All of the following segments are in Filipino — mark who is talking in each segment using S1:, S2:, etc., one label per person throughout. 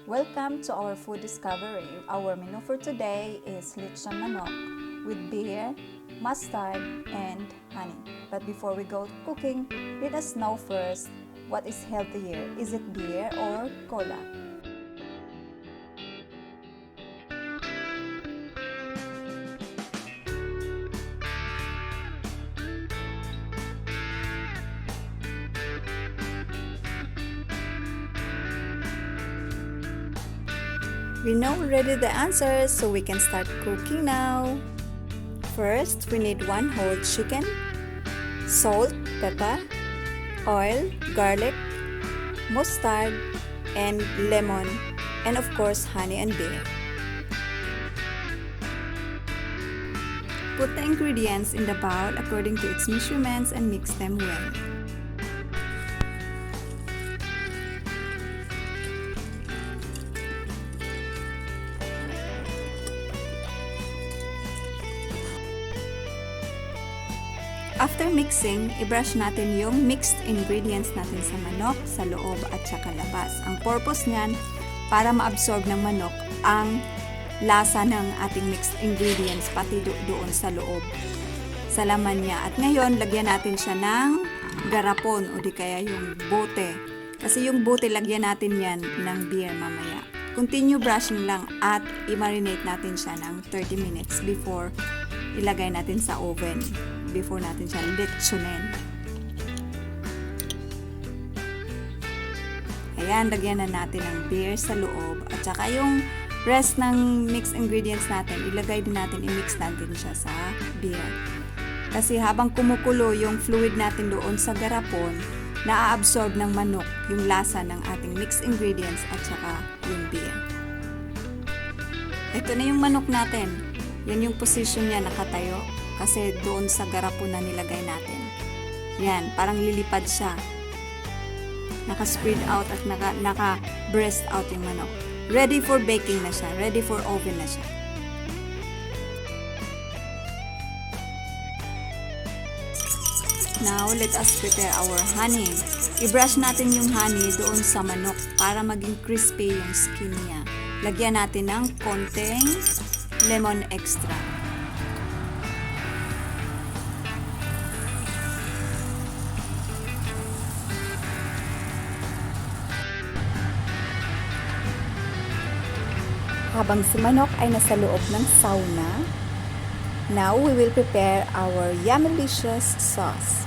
S1: Welcome to our food discovery. Our menu for today is lechon manok with beer, mustard, and honey. But before we go cooking, let us know first what is healthier. Is it beer or cola? We know already the answers, so we can start cooking now. First, we need 1 whole chicken, salt, pepper, oil, garlic, mustard, and lemon, and of course, honey and beer. Put the ingredients in the bowl according to its measurements and mix them well. After mixing, i-brush natin yung mixed ingredients natin sa manok, sa loob at saka labas. Ang purpose niyan, para ma-absorb ng manok ang lasa ng ating mixed ingredients pati doon sa loob, sa laman niya. At ngayon, lagyan natin siya ng garapon o di kaya yung bote. Kasi yung bote, lagyan natin yan ng beer mamaya. Continue brushing lang at i-marinate natin siya ng 30 minutes before ilagay natin sa oven. Before natin siya lechonin. Ayan, lagyan na natin ng beer sa loob. At saka yung rest ng mixed ingredients natin, ilagay din natin, i-mix natin siya sa beer. Kasi habang kumukulo yung fluid natin doon sa garapon, na-absorb ng manok yung lasa ng ating mixed ingredients at saka yung beer. Ito na yung manok natin. Yan yung position niya, nakatayo. Kasi doon sa garapon na nilagay natin. Yan, parang lilipad siya. Naka-spread out at naka-breast out yung manok. Ready for baking na siya. Ready for oven na siya. Now, let us prepare our honey. I-brush natin yung honey doon sa manok para maging crispy yung skin niya. Lagyan natin ng konting lemon extra. Habang si manok ay nasa loob ng sauna, now we will prepare our yummy-licious sauce.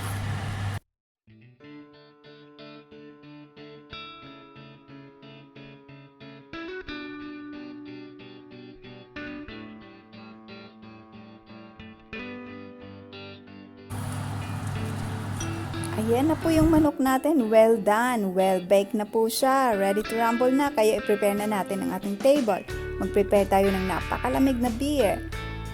S1: Ayan na po yung manok natin. Well done. Well baked na po siya. Ready to rumble na. Kaya i-prepare na natin ang ating table. Mag-prepare tayo ng napakalamig na beer.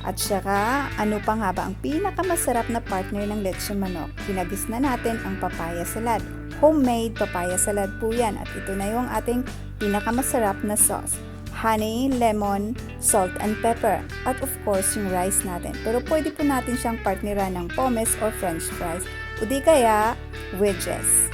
S1: At saka, ano pa nga ba ang pinakamasarap na partner ng lechon manok? Hinagis na natin ang papaya salad. Homemade papaya salad po yan. At ito na yung ating pinakamasarap na sauce. Honey, lemon, salt and pepper. At of course, yung rice natin. Pero pwede po natin siyang partneran ng pommes or french fries. O di kaya, wedges.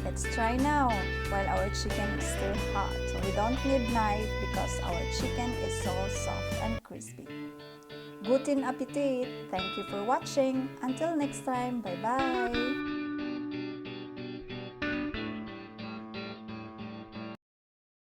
S1: Let's try now while our chicken is still hot. So we don't need knife because our chicken is so soft and crispy. Guten Appetit! Thank you for watching. Until next time, bye-bye!